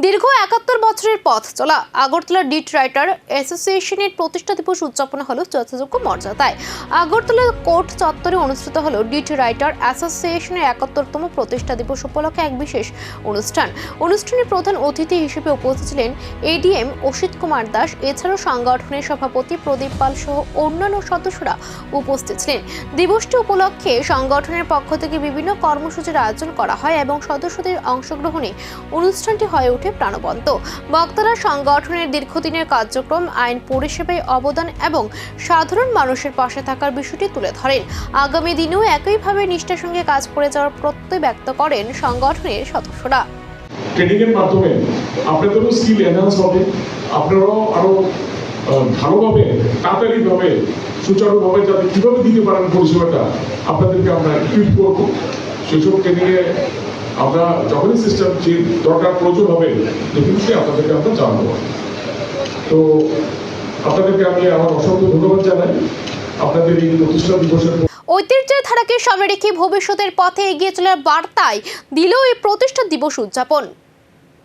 দীর্ঘ ৭১ বছরের পথ চলা আগরতলা ডিট রাইটার অ্যাসোসিয়েশনের প্রতিষ্ঠা দিবস উদযাপন হলো যথাযোগ্য মর্যাদায়। আগরতলা কোর্ট চত্বরে অনুষ্ঠিত হলো ডিট রাইটার অ্যাসোসিয়েশনের ৭১তম প্রতিষ্ঠা দিবস উপলক্ষে এক বিশেষ অনুষ্ঠানে প্রধান অতিথি হিসেবে উপস্থিত ছিলেন এডিএম অসিত কুমার দাস। এছাড়াও সংগঠনের সভাপতি প্রদীপ পাল সহ অন্যান্য সদস্যরা উপস্থিত ছিলেন। দিবসটি উপলক্ষে সংগঠনের পক্ষ থেকে বিভিন্ন কর্মসূচির আয়োজন করা হয় এবং সদস্যদের অংশগ্রহণে অনুষ্ঠানটি হয়ে ওঠে প্রাণবন্ত। বক্তারা সংগঠনের দীর্ঘদিনের কার্যক্রম, আইন পরিষেবায় অবদান এবং সাধারণ মানুষের পাশে থাকার বিষয়টি তুলে ধরেন। আগামী দিনেও একইভাবে নিষ্ঠার সঙ্গে কাজ করে যাওয়ার প্রত্যয় ব্যক্ত করেন সংগঠনের সদস্যরা। ট্রেনিং এর মাধ্যমে আপনাদেরও স্কিল এনহান্স হবে, আপনারাও আরো ভালোভাবে, তাড়াতাড়িভাবে, সুচারুভাবে যাতে কিভাবে দিতে পারেন পরিষেবাটা আপনাদেরকে আমরা ইকুইপ করবো। সেসব ট্রেনিংয়ে আমরা যখনই সিস্টেম দরকার প্রয়োজন হবে ডেফিনেটলি আপনাদেরকে আমরা জানাবো। তো আপনাদেরকে আমি আমার অসংখ্য ধন্যবাদ জানাই আপনাদের এই প্রতিষ্ঠা দিবসের। ঐতিহ্যের ধারাকে সামনে রেখে ভবিষ্যতের পথে এগিয়ে চলার বার্তায় দিল এই প্রতিষ্ঠা দিবস উদযাপন।